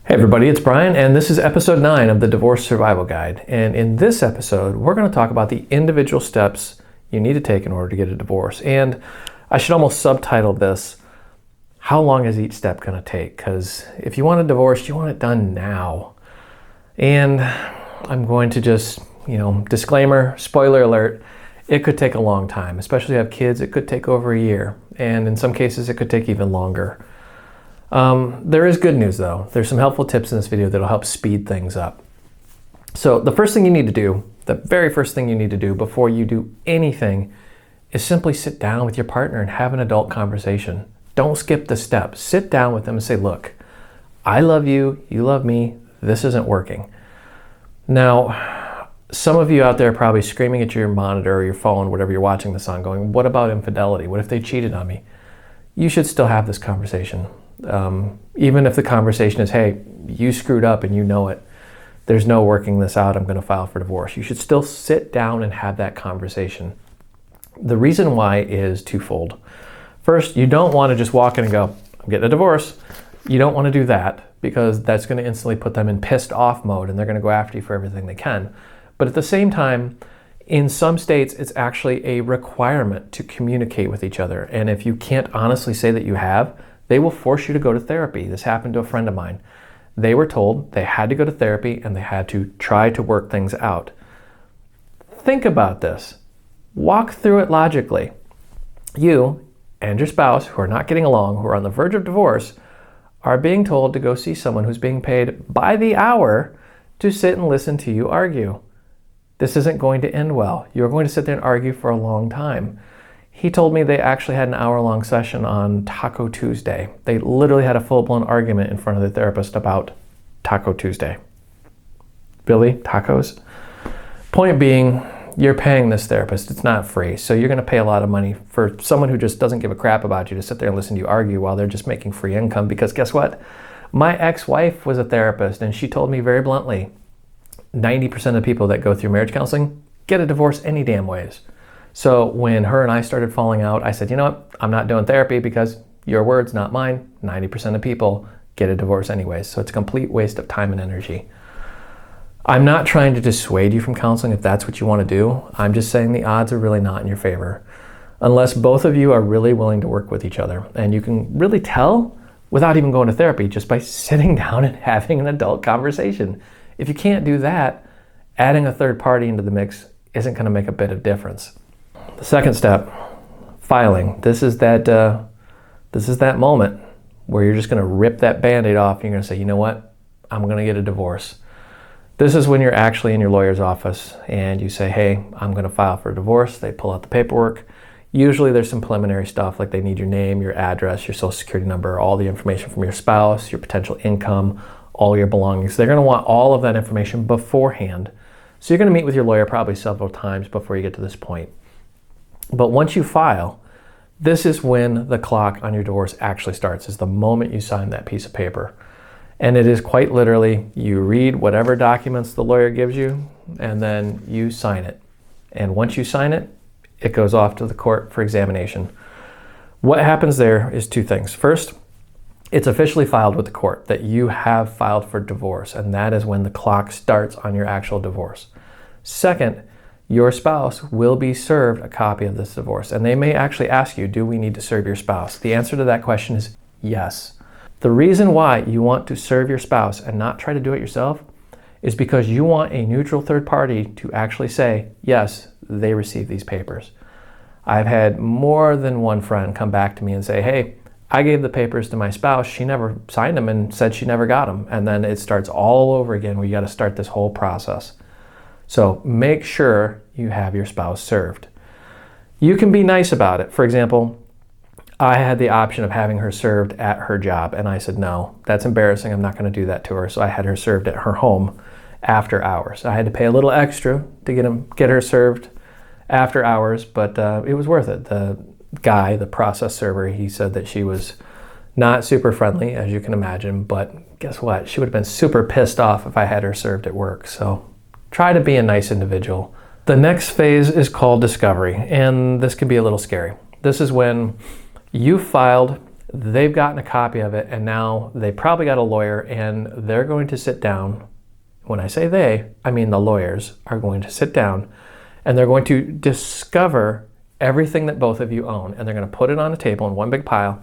Hey everybody, it's Brian, and this is episode 9 of the Divorce Survival Guide. And in this episode, we're going to talk about the individual steps you need to take in order to get a divorce. And I should almost subtitle this, how long is each step going to take? Because if you want a divorce, you want it done now. And I'm going to just, disclaimer, spoiler alert, it could take a long time. Especially if you have kids, it could take over a year. And in some cases, it could take even longer. There is good news though. There's some helpful tips in this video that'll help speed things up. So the first thing you need to do, the very first thing you need to do before you do anything is simply sit down with your partner and have an adult conversation. Don't skip the steps. Sit down with them and say, look, I love you, you love me, this isn't working. Now, some of you out there are probably screaming at your monitor or your phone, whatever you're watching this on, going, what about infidelity? What if they cheated on me? You should still have this conversation. Even if the conversation is, hey, you screwed up and you know it, there's no working this out, I'm going to file for divorce. You should still sit down and have that conversation. The reason why is twofold. First, you don't want to just walk in and go, I'm getting a divorce. You don't want to do that because that's going to instantly put them in pissed off mode and they're going to go after you for everything they can. But at the same time, in some states, it's actually a requirement to communicate with each other. And if you can't honestly say that you have, they will force you to go to therapy. This happened to a friend of mine. They were told they had to go to therapy and they had to try to work things out. Think about this. Walk through it logically. You and your spouse, who are not getting along, who are on the verge of divorce, are being told to go see someone who's being paid by the hour to sit and listen to you argue. This isn't going to end well. You're going to sit there and argue for a long time. He told me they actually had an hour-long session on Taco Tuesday. They literally had a full-blown argument in front of the therapist about Taco Tuesday. Really? Tacos? Point being, you're paying this therapist. It's not free. So you're going to pay a lot of money for someone who just doesn't give a crap about you to sit there and listen to you argue while they're just making free income. Because guess what? My ex-wife was a therapist, and she told me very bluntly, 90% of people that go through marriage counseling get a divorce any damn ways. So when her and I started falling out, I said, you know what? I'm not doing therapy because your words, not mine. 90% of people get a divorce anyways. So it's a complete waste of time and energy. I'm not trying to dissuade you from counseling if that's what you want to do. I'm just saying the odds are really not in your favor. Unless both of you are really willing to work with each other. And you can really tell without even going to therapy, just by sitting down and having an adult conversation. If you can't do that, adding a third party into the mix isn't going to make a bit of difference. The second step, filing. This is that moment where you're just going to rip that Band-Aid off and you're going to say, you know what? I'm going to get a divorce. This is when you're actually in your lawyer's office and you say, hey, I'm going to file for a divorce. They pull out the paperwork. Usually there's some preliminary stuff like they need your name, your address, your social security number, all the information from your spouse, your potential income, all your belongings. They're going to want all of that information beforehand. So you're going to meet with your lawyer probably several times before you get to this point. But once you file, this is when the clock on your divorce actually starts, is the moment you sign that piece of paper. And it is quite literally, you read whatever documents the lawyer gives you, and then you sign it. And once you sign it, it goes off to the court for examination. What happens there is two things. First, it's officially filed with the court that you have filed for divorce, and that is when the clock starts on your actual divorce. Second, your spouse will be served a copy of this divorce. And they may actually ask you, do we need to serve your spouse? The answer to that question is yes. The reason why you want to serve your spouse and not try to do it yourself is because you want a neutral third party to actually say, yes, they received these papers. I've had more than one friend come back to me and say, hey, I gave the papers to my spouse. She never signed them and said she never got them. And then it starts all over again where you got to start this whole process. So make sure you have your spouse served. You can be nice about it. For example, I had the option of having her served at her job, and I said, no, that's embarrassing. I'm not going to do that to her. So I had her served at her home after hours. I had to pay a little extra to get her served after hours, but it was worth it. The guy, the process server, he said that she was not super friendly, as you can imagine, but guess what? She would have been super pissed off if I had her served at work. So try to be a nice individual. The next phase is called discovery, and this can be a little scary. This is when you filed they've gotten a copy of it, and now they probably got a lawyer, and they're going to sit down. When I say they, I mean the lawyers are going to sit down, and they're going to discover everything that both of you own, and they're going to put it on a table in one big pile,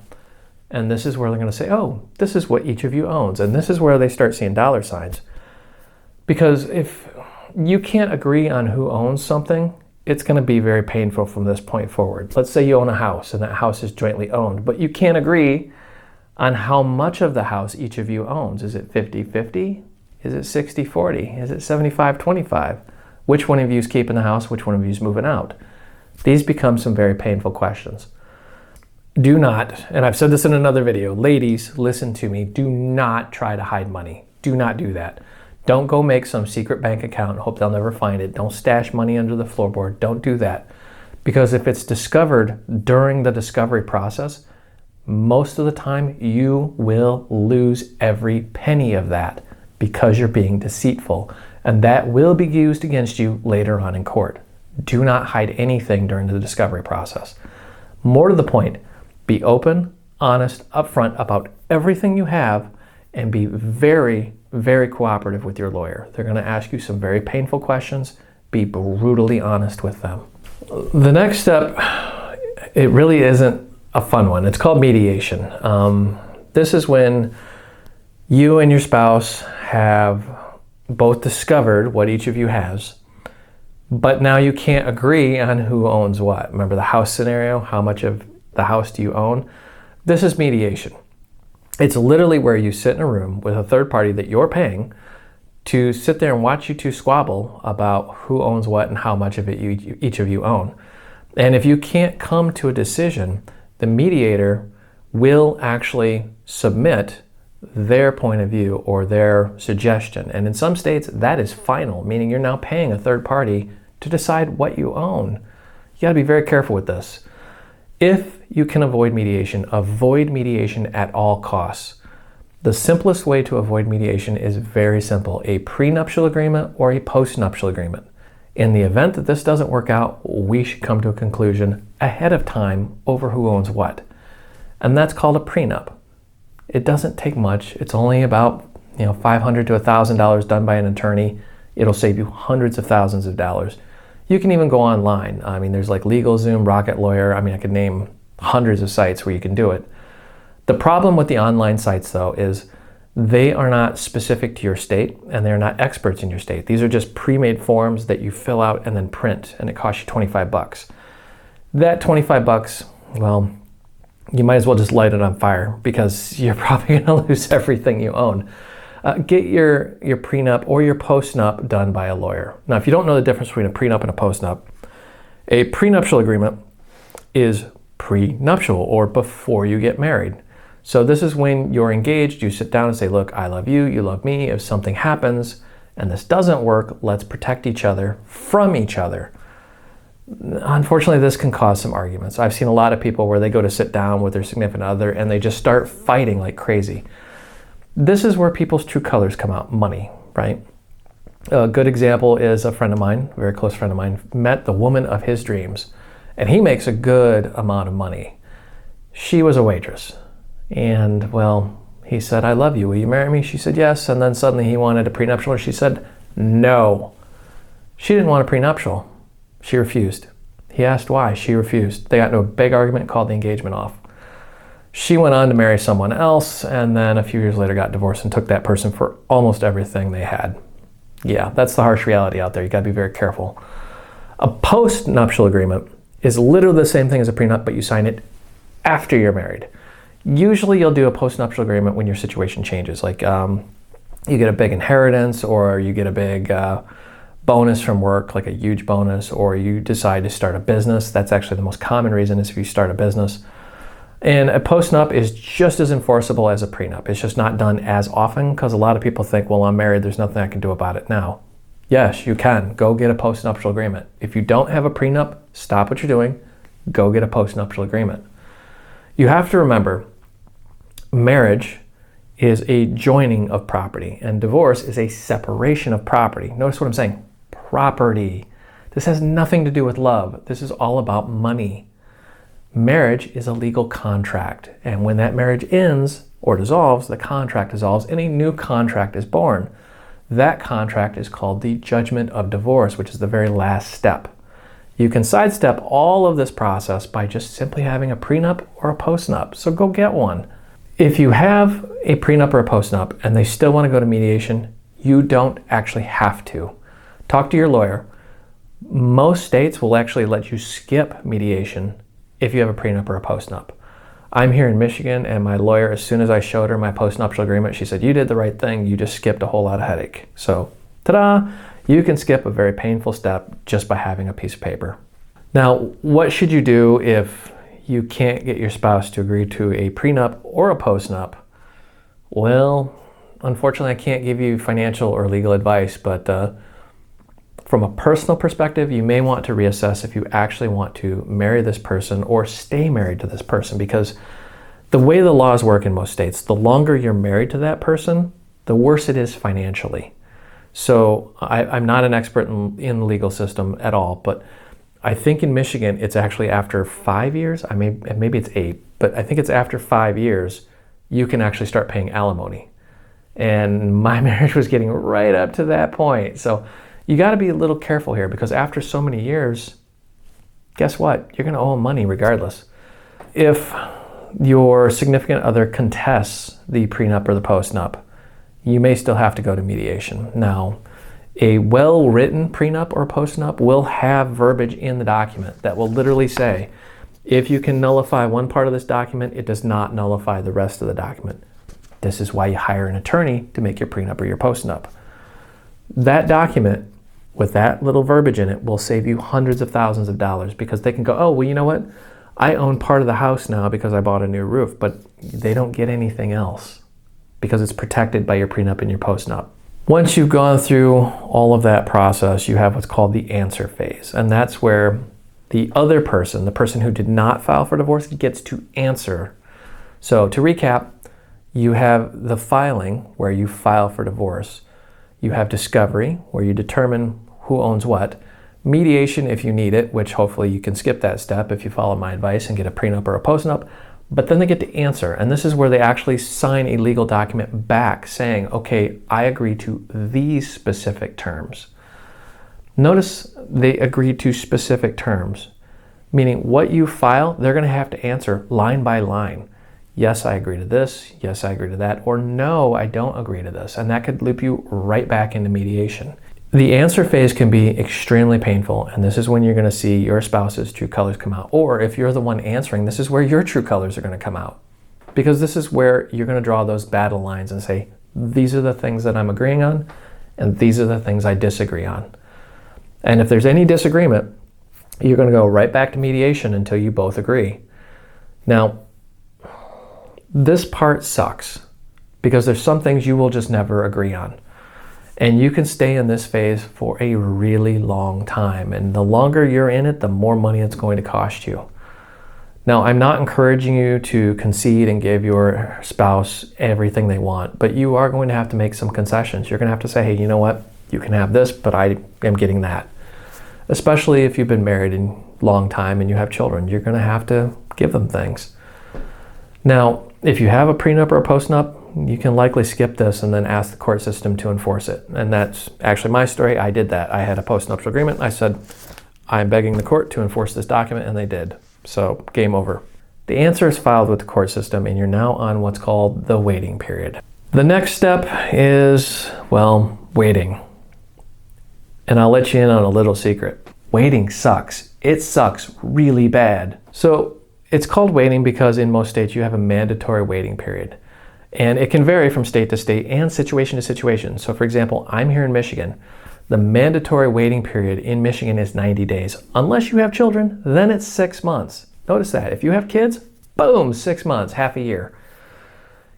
and this is where they're going to say, oh, this is what each of you owns, and this is where they start seeing dollar signs. Because if you can't agree on who owns something, it's going to be very painful from this point forward. Let's say you own a house, and that house is jointly owned, but you can't agree on how much of the house each of you owns. Is it 50-50? Is it 60-40? Is it 75-25? Which one of you is keeping the house? Which one of you is moving out? These become some very painful questions. Do not, and I've said this in another video, ladies, listen to me, do not try to hide money. Do not do that. Don't go make some secret bank account and hope they'll never find it. Don't stash money under the floorboard. Don't do that. Because if it's discovered during the discovery process, most of the time you will lose every penny of that because you're being deceitful. And that will be used against you later on in court. Do not hide anything during the discovery process. More to the point, be open, honest, upfront about everything you have, and be very, very cooperative with your lawyer. They're going to ask you some very painful questions. Be brutally honest with them. The next step, it really isn't a fun one. It's called mediation. This is when you and your spouse have both discovered what each of you has, but now you can't agree on who owns what. Remember the house scenario? How much of the house do you own? This is mediation. It's literally where you sit in a room with a third party that you're paying to sit there and watch you two squabble about who owns what and how much of it each of you own. And if you can't come to a decision, the mediator will actually submit their point of view or their suggestion. And in some states, that is final, meaning you're now paying a third party to decide what you own. You gotta be very careful with this. If you can avoid mediation at all costs. The simplest way to avoid mediation is very simple, a prenuptial agreement or a postnuptial agreement. In the event that this doesn't work out, we should come to a conclusion ahead of time over who owns what. And that's called a prenup. It doesn't take much. It's only about $500 to $1,000 done by an attorney. It'll save you hundreds of thousands of dollars. You can even go online. I mean, there's like LegalZoom, Rocket Lawyer. I mean, I could name hundreds of sites where you can do it. The problem with the online sites, though, is they are not specific to your state and they're not experts in your state. These are just pre-made forms that you fill out and then print, and it costs you $25. That $25, well, you might as well just light it on fire because you're probably going to lose everything you own. Get your prenup or your postnup done by a lawyer. Now, if you don't know the difference between a prenup and a postnup, a prenuptial agreement is prenuptial or before you get married. So this is when you're engaged, you sit down and say, look, I love you, you love me. If something happens and this doesn't work, let's protect each other from each other. Unfortunately, this can cause some arguments. I've seen a lot of people where they go to sit down with their significant other and they just start fighting like crazy. This is where people's true colors come out, money, right? A good example is a friend of mine, a very close friend of mine, met the woman of his dreams, and he makes a good amount of money. She was a waitress, and well, he said, I love you, will you marry me? She said yes, and then suddenly he wanted a prenuptial, and she said no. She didn't want a prenuptial. She refused. He asked why. She refused. They got into a big argument, called the engagement off. She went on to marry someone else, and then a few years later got divorced and took that person for almost everything they had. Yeah, that's the harsh reality out there. You gotta be very careful. A post-nuptial agreement is literally the same thing as a prenup, but you sign it after you're married. Usually you'll do a post-nuptial agreement when your situation changes, like you get a big inheritance, or you get a big bonus from work, like a huge bonus, or you decide to start a business. That's actually the most common reason, is if you start a business. And a postnup is just as enforceable as a prenup. It's just not done as often because a lot of people think, well, I'm married, there's nothing I can do about it now. Yes, you can. Go get a postnuptial agreement. If you don't have a prenup, stop what you're doing. Go get a postnuptial agreement. You have to remember, marriage is a joining of property, and divorce is a separation of property. Notice what I'm saying, property. This has nothing to do with love. This is all about money. Marriage is a legal contract, and when that marriage ends or dissolves, the contract dissolves and a new contract is born. That contract is called the judgment of divorce, which is the very last step. You can sidestep all of this process by just simply having a prenup or a postnup, so go get one. If you have a prenup or a postnup and they still want to go to mediation, you don't actually have to. Talk to your lawyer. Most states will actually let you skip mediation if you have a prenup or a postnup. I'm here in Michigan, and my lawyer, as soon as I showed her my postnuptial agreement, she said, "You did the right thing, you just skipped a whole lot of headache." So, ta-da! You can skip a very painful step just by having a piece of paper. Now, what should you do if you can't get your spouse to agree to a prenup or a postnup? Well, unfortunately, I can't give you financial or legal advice, but from a personal perspective, you may want to reassess if you actually want to marry this person or stay married to this person, because the way the laws work in most states, the longer you're married to that person, the worse it is financially. So I'm not an expert in the legal system at all, but I think in Michigan, it's actually after 5 years, maybe it's 8, but I think it's after 5 years, you can actually start paying alimony. And my marriage was getting right up to that point. So you got to be a little careful here, because after so many years, guess what? You're going to owe them money regardless. If your significant other contests the prenup or the postnup, you may still have to go to mediation. Now, a well-written prenup or postnup will have verbiage in the document that will literally say, if you can nullify one part of this document, it does not nullify the rest of the document. This is why you hire an attorney to make your prenup or your postnup. That document with that little verbiage in it will save you hundreds of thousands of dollars, because they can go, oh, well, you know what? I own part of the house now because I bought a new roof, but they don't get anything else because it's protected by your prenup and your postnup. Once you've gone through all of that process, you have what's called the answer phase. And that's where the other person, the person who did not file for divorce, gets to answer. So to recap, you have the filing where you file for divorce. You have discovery where you determine who owns what. Mediation if you need it, which hopefully you can skip that step if you follow my advice and get a prenup or a postnup. But then they get to answer, and this is where they actually sign a legal document back saying, okay, I agree to these specific terms. Notice they agree to specific terms, meaning what you file, they're going to have to answer line by line. Yes, I agree to this. Yes, I agree to that. Or no, I don't agree to this. And that could loop you right back into mediation. The answer phase can be extremely painful, and this is when you're going to see your spouse's true colors come out. Or if you're the one answering, this is where your true colors are going to come out. Because this is where you're going to draw those battle lines and say, these are the things that I'm agreeing on, and these are the things I disagree on. And if there's any disagreement, you're going to go right back to mediation until you both agree. Now, this part sucks, because there's some things you will just never agree on. And you can stay in this phase for a really long time. And the longer you're in it, the more money it's going to cost you. Now, I'm not encouraging you to concede and give your spouse everything they want, but you are going to have to make some concessions. You're going to have to say, hey, you know what? You can have this, but I am getting that. Especially if you've been married a long time and you have children, you're going to have to give them things. Now, if you have a prenup or a postnup, you can likely skip this and then ask the court system to enforce it. And that's actually my story. I did that. I had a postnuptial agreement. I said, I'm begging the court to enforce this document, and they did. So game over. The answer is filed with the court system, and you're now on what's called the waiting period. The next step is, well, waiting. And I'll let you in on a little secret. Waiting sucks. It sucks really bad. So it's called waiting because in most states you have a mandatory waiting period. And it can vary from state to state and situation to situation. So for example, I'm here in Michigan. The mandatory waiting period in Michigan is 90 days. Unless you have children, then it's 6 months. Notice that. If you have kids, boom, 6 months, half a year.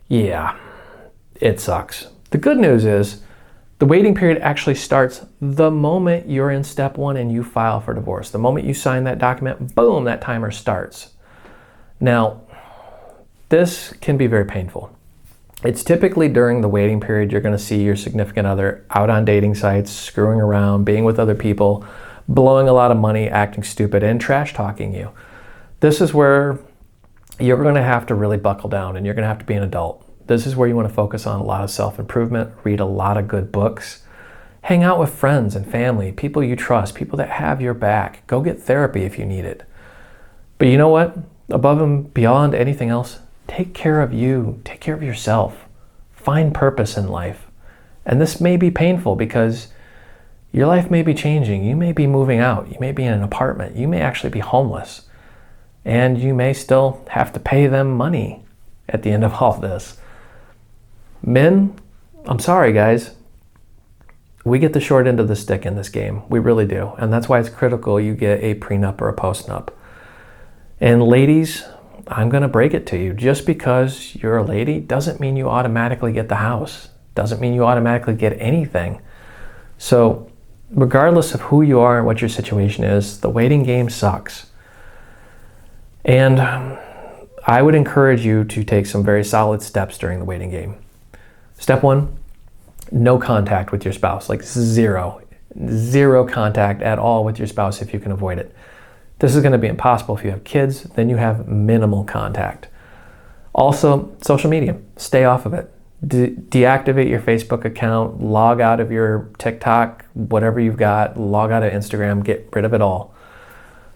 Yeah, it sucks. The good news is the waiting period actually starts the moment you're in step one and you file for divorce. The moment you sign that document, boom, that timer starts. Now, this can be very painful. It's typically during the waiting period you're going to see your significant other out on dating sites, screwing around, being with other people, blowing a lot of money, acting stupid, and trash talking you. this is where you're going to have to really buckle down and you're going to have to be an adult. This is where you want to focus on a lot of self-improvement, read a lot of good books, hang out with friends and family, people you trust, people that have your back. Go get therapy if you need it. But you know what? Above and beyond anything else, take care of you. Take care of yourself. Find purpose in life. And this may be painful because your life may be changing. You may be moving out. You may be in an apartment. You may actually be homeless. And you may still have to pay them money at the end of all this. Men, I'm sorry guys, we get the short end of the stick in this game. We really do. And that's why it's critical you get a prenup or a postnup. And ladies, I'm going to break it to you. Just because you're a lady doesn't mean you automatically get the house. Doesn't mean you automatically get anything. So regardless of who you are and what your situation is, the waiting game sucks. And I would encourage you to take some very solid steps during the waiting game. Step 1, no contact with your spouse, like zero contact at all with your spouse if you can avoid it. This is going to be impossible if you have kids, then you have minimal contact. Also, social media, stay off of it. Deactivate your Facebook account, log out of your TikTok, whatever you've got, log out of Instagram, get rid of it all.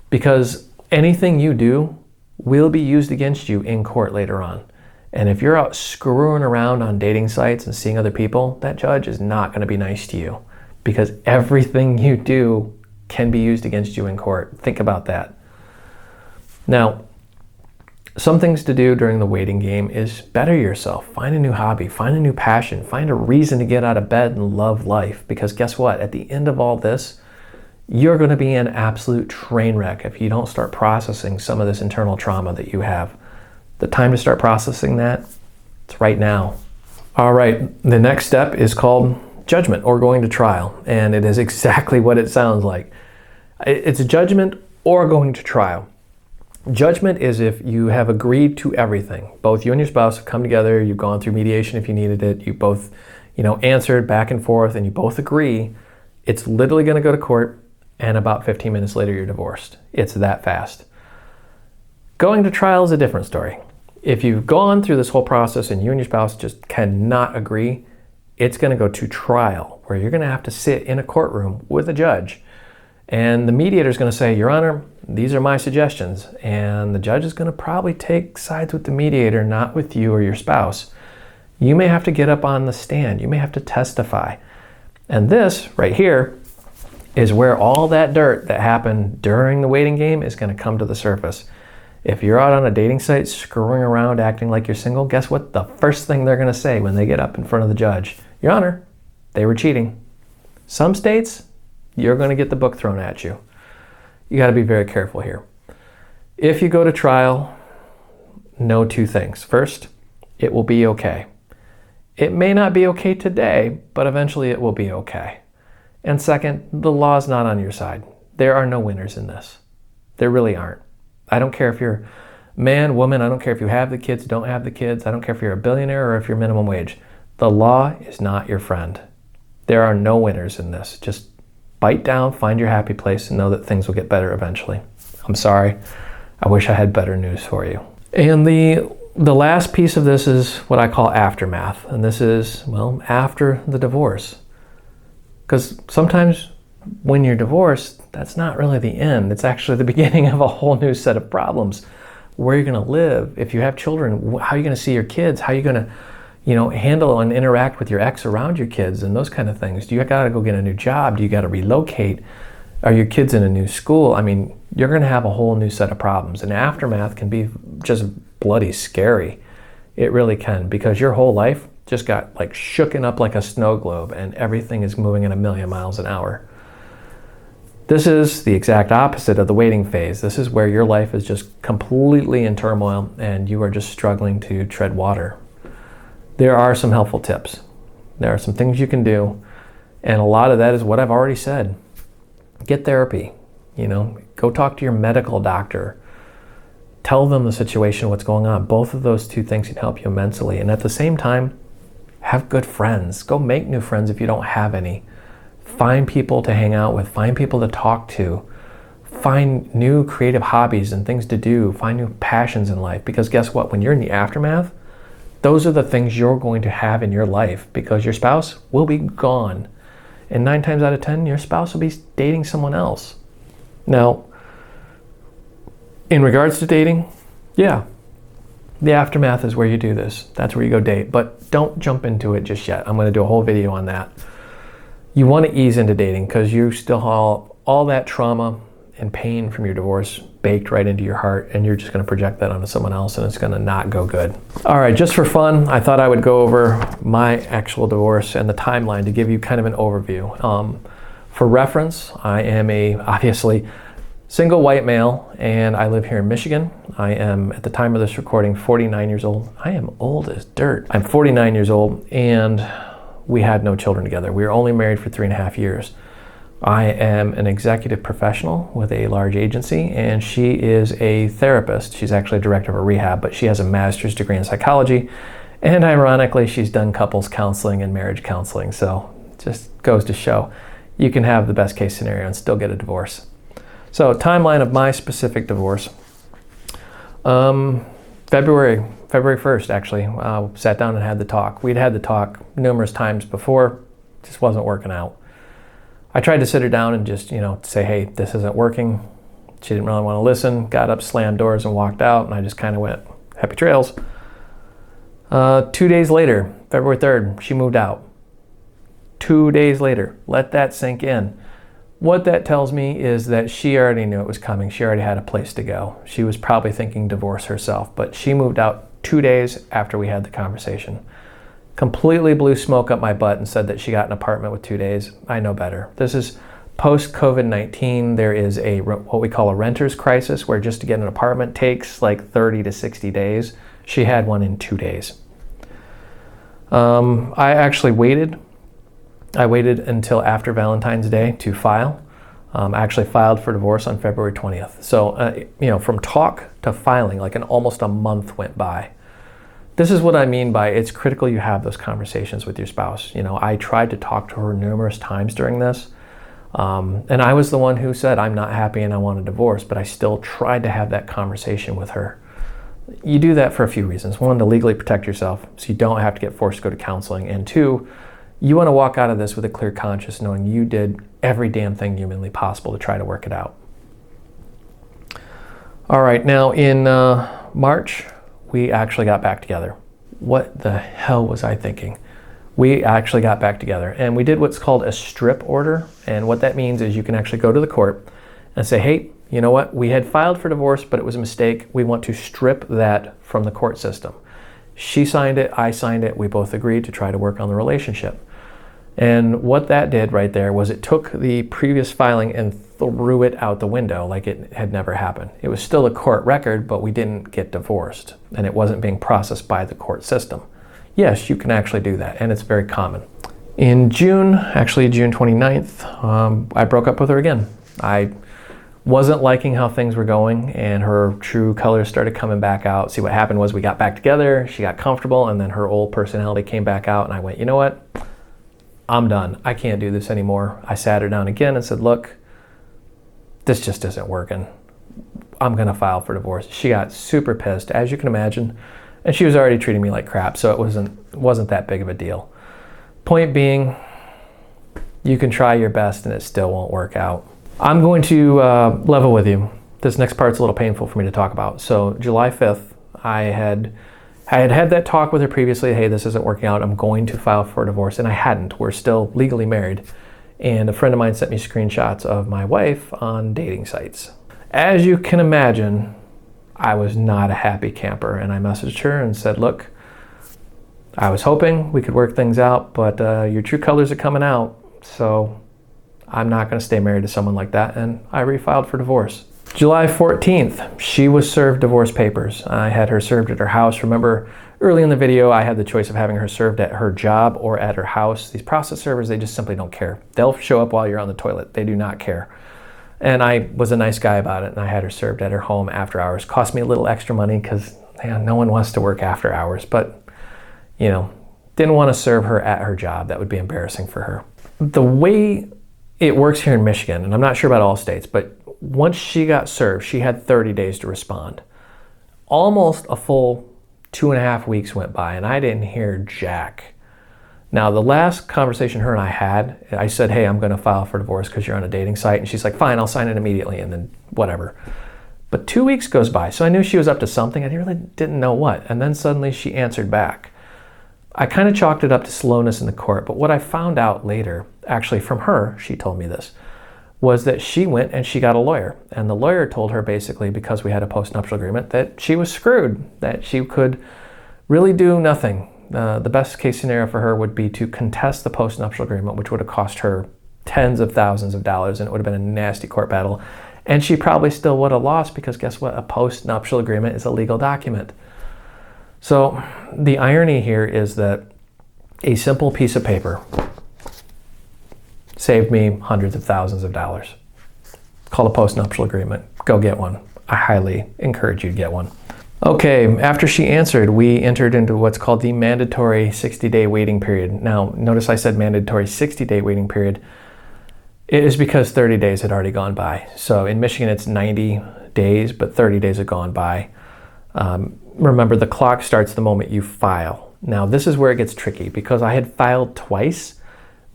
Because anything you do will be used against you in court later on. And if you're out screwing around on dating sites and seeing other people, that judge is not going to be nice to you because everything you do can be used against you in court. Think about that. Now, some things to do during the waiting game is better yourself. Find a new hobby, find a new passion, find a reason to get out of bed and love life. Because guess what? At the end of all this, you're going to be an absolute train wreck if you don't start processing some of this internal trauma that you have. The time to start processing that, it's right now. All right, the next step is called judgment or going to trial. And it is exactly what it sounds like. It's a judgment or going to trial. Judgment is if you have agreed to everything. Both you and your spouse have come together, you've gone through mediation if you needed it, you both, answered back and forth and you both agree. It's literally going to go to court and about 15 minutes later you're divorced. It's that fast. Going to trial is a different story. If you've gone through this whole process and you and your spouse just cannot agree, it's going to go to trial where you're going to have to sit in a courtroom with a judge. And the mediator is going to say, Your Honor, these are my suggestions. And the judge is going to probably take sides with the mediator, not with you or your spouse. You may have to get up on the stand. You may have to testify. And this right here is where all that dirt that happened during the waiting game is going to come to the surface. If you're out on a dating site screwing around acting like you're single, guess what? The first thing they're going to say when they get up in front of the judge, Your Honor, they were cheating. Some states, you're going to get the book thrown at you. You got to be very careful here. If you go to trial, know two things. First, it will be okay. It may not be okay today, but eventually it will be okay. And second, the law is not on your side. There are no winners in this. There really aren't. I don't care if you're man, woman, I don't care if you have the kids, don't have the kids, I don't care if you're a billionaire or if you're minimum wage. The law is not your friend. There are no winners in this. Just bite down, find your happy place, and know that things will get better eventually. I'm sorry. I wish I had better news for you. And the last piece of this is what I call aftermath. And this is, after the divorce. Because sometimes when you're divorced, that's not really the end. It's actually the beginning of a whole new set of problems. Where you're going to live, if you have children, how are you going to see your kids? How are you going to, handle and interact with your ex around your kids and those kind of things? Do you got to go get a new job? Do you got to relocate? Are your kids in a new school? I mean, you're going to have a whole new set of problems. And aftermath can be just bloody scary. It really can, because your whole life just got shooken up like a snow globe and everything is moving at 1,000,000 miles an hour. This is the exact opposite of the waiting phase. This is where your life is just completely in turmoil and you are just struggling to tread water. There are some helpful tips. There are some things you can do. And a lot of that is what I've already said. Get therapy. Go talk to your medical doctor. Tell them the situation, what's going on. Both of those two things can help you immensely. And at the same time, have good friends. Go make new friends if you don't have any. Find people to hang out with. Find people to talk to. find new creative hobbies and things to do, find new passions in life. Because guess what? When you're in the aftermath, those are the things you're going to have in your life, because your spouse will be gone. And 9 times out of 10, your spouse will be dating someone else. Now, in regards to dating, yeah, the aftermath is where you do this. That's where you go date. But don't jump into it just yet. I'm going to do a whole video on that. You want to ease into dating because you still have all that trauma and pain from your divorce baked right into your heart, and you're just going to project that onto someone else, and it's going to not go good. All right, just for fun, I thought I would go over my actual divorce and the timeline to give you kind of an overview. For reference, I am obviously single white male, and I live here in Michigan. I am, at the time of this recording, 49 years old. I am old as dirt. I'm 49 years old, and we had no children together. We were only married for 3.5 years. I am an executive professional with a large agency, and she is a therapist. She's actually a director of a rehab, but she has a master's degree in psychology. And ironically, she's done couples counseling and marriage counseling. So it just goes to show you can have the best case scenario and still get a divorce. So timeline of my specific divorce. February 1st, actually, sat down and had the talk. We'd had the talk numerous times before, just wasn't working out. I tried to sit her down and just, say, hey, this isn't working. She didn't really want to listen, got up, slammed doors, and walked out, and I just kind of went, happy trails. 2 days later, February 3rd, she moved out. 2 days later, let that sink in. What that tells me is that she already knew it was coming. She already had a place to go. She was probably thinking divorce herself, but she moved out 2 days after we had the conversation. Completely blew smoke up my butt and said that she got an apartment with 2 days. I know better. This is post-COVID-19. There is what we call a renter's crisis, where just to get an apartment takes like 30 to 60 days. She had one in 2 days. I actually waited. I waited until after Valentine's Day to file. I actually filed for divorce on February 20th. So, from talk to filing, like almost a month went by. This is what I mean by it's critical you have those conversations with your spouse. I tried to talk to her numerous times during this. And I was the one who said, I'm not happy and I want a divorce, but I still tried to have that conversation with her. You do that for a few reasons. One, to legally protect yourself so you don't have to get forced to go to counseling. And two, you want to walk out of this with a clear conscience, knowing you did every damn thing humanly possible to try to work it out. All right, now in March, we actually got back together. What the hell was I thinking? We actually got back together, and we did what's called a strip order. And what that means is you can actually go to the court and say, hey, you know what? We had filed for divorce, but it was a mistake. We want to strip that from the court system. She signed it, I signed it. We both agreed to try to work on the relationship. And what that did right there was it took the previous filing and threw it out the window like it had never happened. It was still a court record, but we didn't get divorced, and it wasn't being processed by the court system. Yes, you can actually do that, and it's very common. In June, actually June 29th, I broke up with her again. I wasn't liking how things were going, and her true colors started coming back out. See, what happened was we got back together, she got comfortable, and then her old personality came back out, and I went, you know what? I'm done. I can't do this anymore. I sat her down again and said, look, this just isn't working. I'm going to file for divorce. She got super pissed, as you can imagine, and she was already treating me like crap, so it wasn't that big of a deal. Point being, you can try your best and it still won't work out. I'm going to level with you. This next part's a little painful for me to talk about. So July 5th, I had that talk with her previously. Hey, this isn't working out. I'm going to file for divorce. And I hadn't. We're still legally married. And a friend of mine sent me screenshots of my wife on dating sites. As you can imagine, I was not a happy camper. And I messaged her and said, look, I was hoping we could work things out, but your true colors are coming out. So I'm not going to stay married to someone like that. And I refiled for divorce. July 14th, she was served divorce papers. I had her served at her house. Remember, early in the video, I had the choice of having her served at her job or at her house. These process servers, they just simply don't care. They'll show up while you're on the toilet. They do not care. And I was a nice guy about it, and I had her served at her home after hours. Cost me a little extra money because no one wants to work after hours, but didn't want to serve her at her job. That would be embarrassing for her. The way it works here in Michigan, and I'm not sure about all states, but once she got served, she had 30 days to respond. Almost a full 2.5 weeks went by and I didn't hear jack. Now, the last conversation her and I had, I said, hey, I'm going to file for divorce because you're on a dating site. And she's like, fine, I'll sign it immediately, and then whatever. But 2 weeks goes by, so I knew she was up to something. I really didn't know what. And then suddenly she answered back. I kind of chalked it up to slowness in the court, but what I found out later, actually from her, she told me this, was that she went and she got a lawyer. And the lawyer told her basically, because we had a postnuptial agreement, that she was screwed, that she could really do nothing. The best case scenario for her would be to contest the postnuptial agreement, which would have cost her tens of thousands of dollars, and it would have been a nasty court battle. And she probably still would have lost because guess what? A postnuptial agreement is a legal document. So the irony here is that a simple piece of paper saved me hundreds of thousands of dollars. It's called a postnuptial agreement. Go get one. I highly encourage you to get one. Okay, after she answered, we entered into what's called the mandatory 60-day waiting period. Now, notice I said mandatory 60-day waiting period. It is because 30 days had already gone by. So in Michigan, it's 90 days, but 30 days have gone by. Remember, the clock starts the moment you file. Now, this is where it gets tricky because I had filed twice.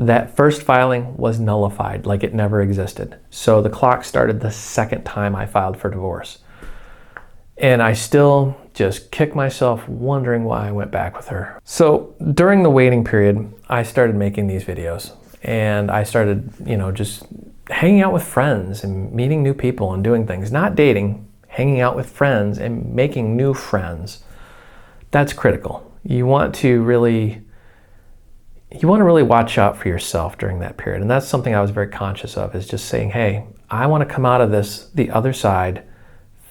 That first filing was nullified, like it never existed. So the clock started the second time I filed for divorce. And I still just kick myself wondering why I went back with her. So during the waiting period, I started making these videos and I started, just hanging out with friends and meeting new people and doing things, not dating, hanging out with friends and making new friends. That's critical. You want to really watch out for yourself during that period. And that's something I was very conscious of, is just saying, hey, I want to come out of this, the other side,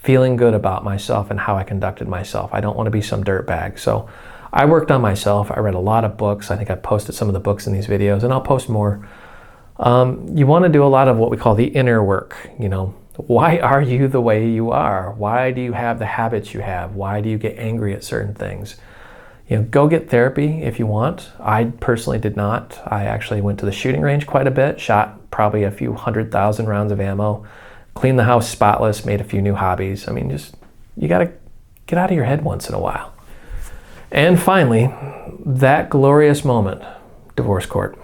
feeling good about myself and how I conducted myself. I don't want to be some dirtbag. So I worked on myself. I read a lot of books. I think I posted some of the books in these videos, and I'll post more. You want to do a lot of what we call the inner work. Why are you the way you are? Why do you have the habits you have? Why do you get angry at certain things? Go get therapy if you want. I personally did not. I actually went to the shooting range quite a bit, shot probably a few 100,000 rounds of ammo, cleaned the house spotless, made a few new hobbies. You got to get out of your head once in a while. And finally, that glorious moment, divorce court.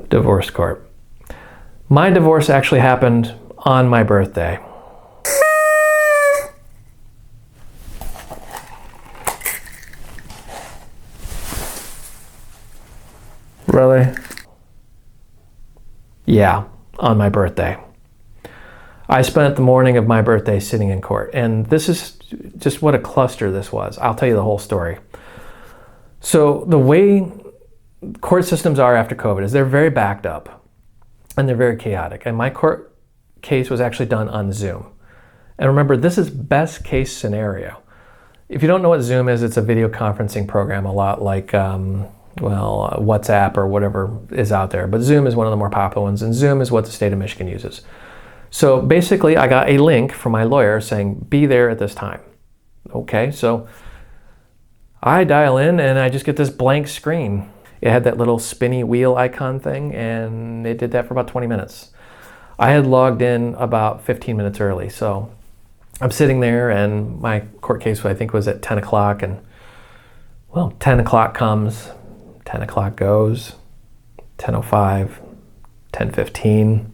Divorce court. My divorce actually happened on my birthday. Really? Yeah, on my birthday. I spent the morning of my birthday sitting in court, and this is just what a cluster this was. I'll tell you the whole story. So the way court systems are after COVID is they're very backed up and they're very chaotic. And my court case was actually done on Zoom. And remember, this is best case scenario. If you don't know what Zoom is, it's a video conferencing program, a lot like WhatsApp or whatever is out there. But Zoom is one of the more popular ones, and Zoom is what the state of Michigan uses. So basically, I got a link from my lawyer saying, be there at this time. Okay, so I dial in and I just get this blank screen. It had that little spinny wheel icon thing, and it did that for about 20 minutes. I had logged in about 15 minutes early, so I'm sitting there, and my court case, I think, was at 10 o'clock, and 10 o'clock comes, 10 o'clock goes, 10:05, 10:15,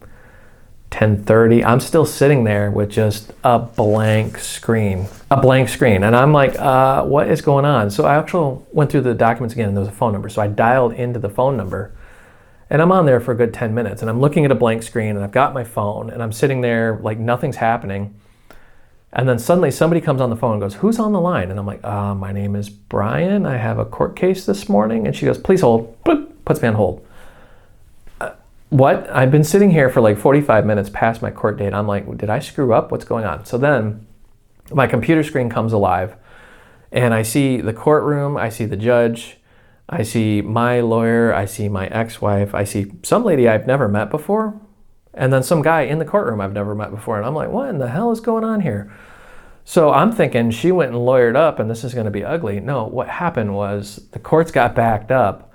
10:30. I'm still sitting there with just a blank screen. And I'm like, what is going on? So I actually went through the documents again, and there was a phone number. So I dialed into the phone number, and I'm on there for a good 10 minutes, and I'm looking at a blank screen, and I've got my phone, and I'm sitting there like nothing's happening. And then suddenly somebody comes on the phone and goes, who's on the line? And I'm like, my name is Brian. I have a court case this morning. And she goes, please hold. Boop, puts me on hold. What? I've been sitting here for like 45 minutes past my court date. I'm like, did I screw up? What's going on? So then my computer screen comes alive, and I see the courtroom. I see the judge. I see my lawyer. I see my ex-wife. I see some lady I've never met before. And then some guy in the courtroom I've never met before. And I'm like, what in the hell is going on here? So I'm thinking she went and lawyered up and this is going to be ugly. No, what happened was the courts got backed up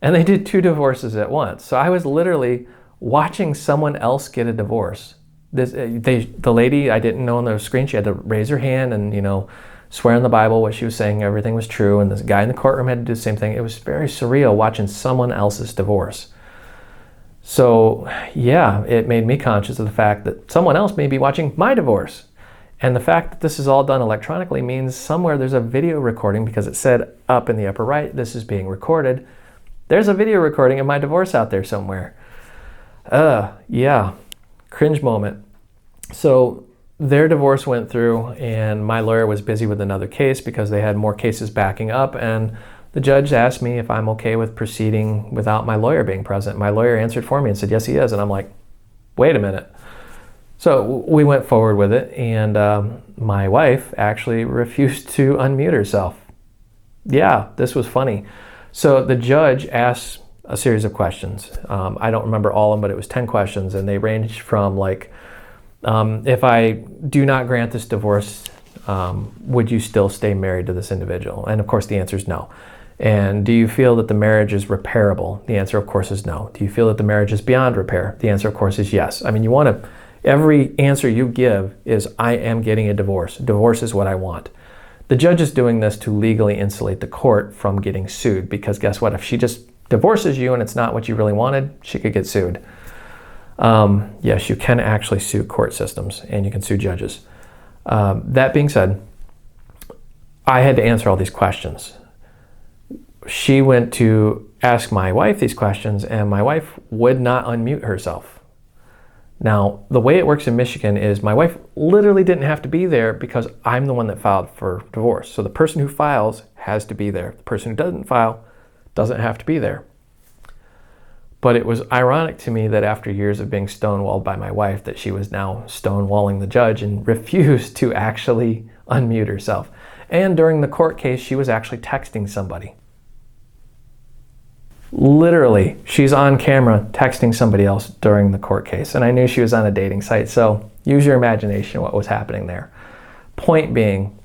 and they did 2 divorces at once. So I was literally watching someone else get a divorce. The lady I didn't know on the screen, she had to raise her hand and, swear on the Bible what she was saying, everything was true, and this guy in the courtroom had to do the same thing. It was very surreal watching someone else's divorce. So yeah, it made me conscious of the fact that someone else may be watching my divorce. And the fact that this is all done electronically means somewhere there's a video recording, because it said up in the upper right, this is being recorded. There's a video recording of my divorce out there somewhere. Yeah, cringe moment. So their divorce went through, and my lawyer was busy with another case because they had more cases backing up, and the judge asked me if I'm okay with proceeding without my lawyer being present. My lawyer answered for me and said, yes, he is. And I'm like, wait a minute. So we went forward with it, and my wife actually refused to unmute herself. Yeah, this was funny. So the judge asked a series of questions. I don't remember all of them, but it was 10 questions, and they ranged from like, if I do not grant this divorce, would you still stay married to this individual? And of course the answer is no. And do you feel that the marriage is repairable? The answer of course is no. Do you feel that the marriage is beyond repair? The answer of course is yes. I mean, every answer you give is, I am getting a divorce. Divorce is what I want. The judge is doing this to legally insulate the court from getting sued, because guess what? If she just divorces you and it's not what you really wanted, she could get sued. Yes, you can actually sue court systems, and you can sue judges. That being said, I had to answer all these questions. She went to ask my wife these questions, and my wife would not unmute herself. Now, the way it works in Michigan is my wife literally didn't have to be there because I'm the one that filed for divorce. So the person who files has to be there. The person who doesn't file doesn't have to be there. But it was ironic to me that after years of being stonewalled by my wife, that she was now stonewalling the judge and refused to actually unmute herself. And during the court case, she was actually texting somebody. Literally, she's on camera texting somebody else during the court case. And I knew she was on a dating site, so use your imagination what was happening there. Point being,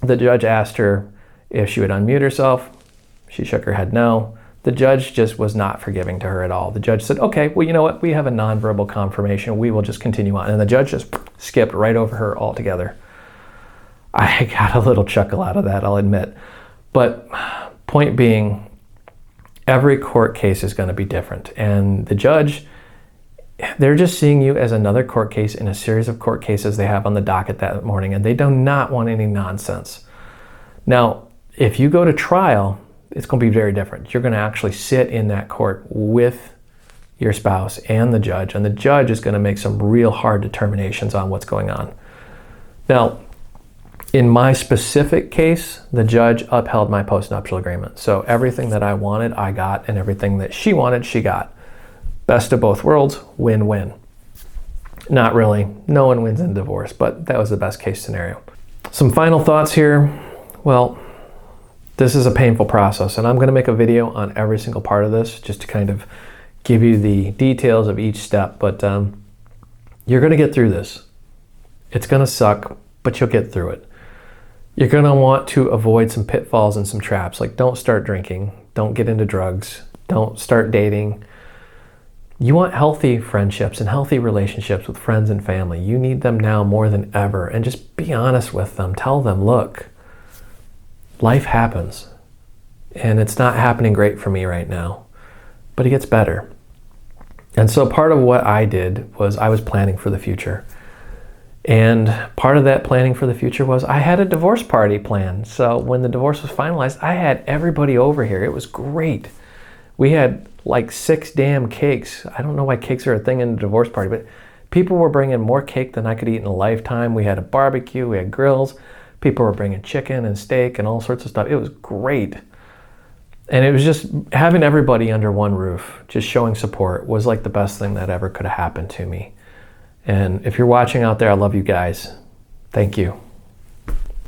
the judge asked her if she would unmute herself. She shook her head no. The judge just was not forgiving to her at all. The judge said, okay, well, you know what? We have a nonverbal confirmation. We will just continue on. And the judge just skipped right over her altogether. I got a little chuckle out of that, I'll admit. But point being, every court case is going to be different. And the judge, they're just seeing you as another court case in a series of court cases they have on the docket that morning, and they do not want any nonsense. Now, if you go to trial, it's going to be very different. You're going to actually sit in that court with your spouse and the judge is going to make some real hard determinations on what's going on. Now, in my specific case, the judge upheld my postnuptial agreement. So everything that I wanted, I got, and everything that she wanted, she got. Best of both worlds, win-win. Not really. No one wins in a divorce, but that was the best case scenario. Some final thoughts here. Well, this is a painful process, and I'm going to make a video on every single part of this just to kind of give you the details of each step, but you're going to get through this. It's going to suck, but you'll get through it. You're going to want to avoid some pitfalls and some traps, like don't start drinking, don't get into drugs, don't start dating. You want healthy friendships and healthy relationships with friends and family. You need them now more than ever, and just be honest with them. Tell them, look, life happens, and it's not happening great for me right now, but it gets better. And so part of what I did was I was planning for the future. And part of that planning for the future was I had a divorce party planned. So when the divorce was finalized, I had everybody over here. It was great. We had like 6 damn cakes. I don't know why cakes are a thing in a divorce party, but people were bringing more cake than I could eat in a lifetime. We had a barbecue, we had grills. People were bringing chicken and steak and all sorts of stuff. It was great. And it was just having everybody under one roof, just showing support, was like the best thing that ever could have happened to me. And if you're watching out there, I love you guys. Thank you.